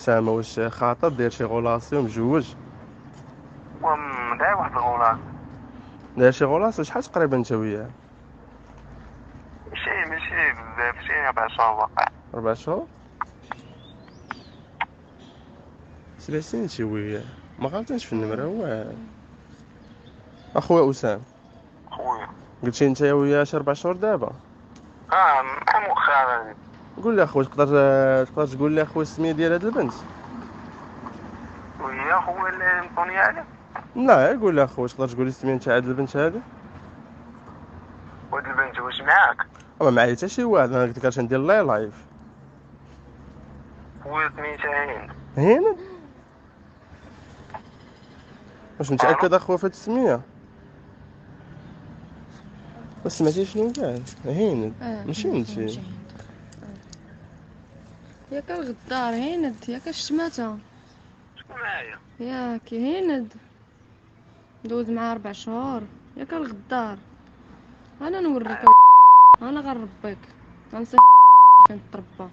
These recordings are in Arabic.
سامة واش خاطب داير شي غولاسيون مجوج؟ داير واحد الغولات. داير شي غولاسيون شحال تقريبا انت وياه؟ ماشي بزاف، شي 4 شهور واقع. 4 شهور؟ 7 سنين شي وياه، ما غلطتش في النمرة هو اخويا اسامه. خويا قلتي انت وياه شي 4 شهور دابا؟ مع مؤخرا. قول لي اخويا، تقدر تقول لي اخويا السميه ديال هاد البنت؟ ويا هو اللي مطوني عليه. لا قول لي اخويا، تقدر تقول لي السميه نتاع هاد البنت هادي؟ ولد البنت واش معاك؟ ما معايا حتى شي واحد، انا قلت لك اش ندير لي لايف. خويا سميتها هند. هند؟ واش متاكد اخويا في هاد السميه؟ ما سمعتي شنو قال هند؟ ماشي انت؟ ياك الغدار هند، ياك الشماتة، شكون معايا؟ ياك هند دوز مع 4 شهور، ياك الغدار. انا نوريك، انا غنربيك، غنصيفط فين تربى،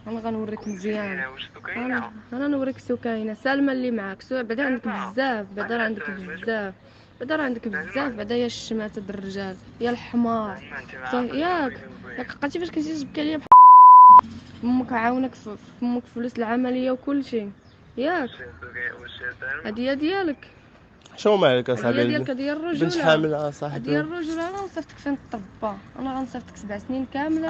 انا غنوريك مزيان. واش سكينة؟ انا نوريك سكينه سالمه اللي معاك، بعدا عندك سالمة؟ بزاف، بعدا عندك سالمة؟ بزاف، بعدا عندك بزاف، بعدا يا الشماتة د الرجال يا الحمار. انت معاك ياك عقلتي فاش كنتي تبكي عليا امك عاونك في امك فلوس العمليه وكلشي، ياك واش سالمة؟ هديه ديالك، شنو مالك هديه اصاحبي؟ ديالك، هديه بنت الرجوله، حامل هديه صاحبي. الرجوله. انا غنصيفطك فين تربى، انا غنصيفطك 7 سنين كامله.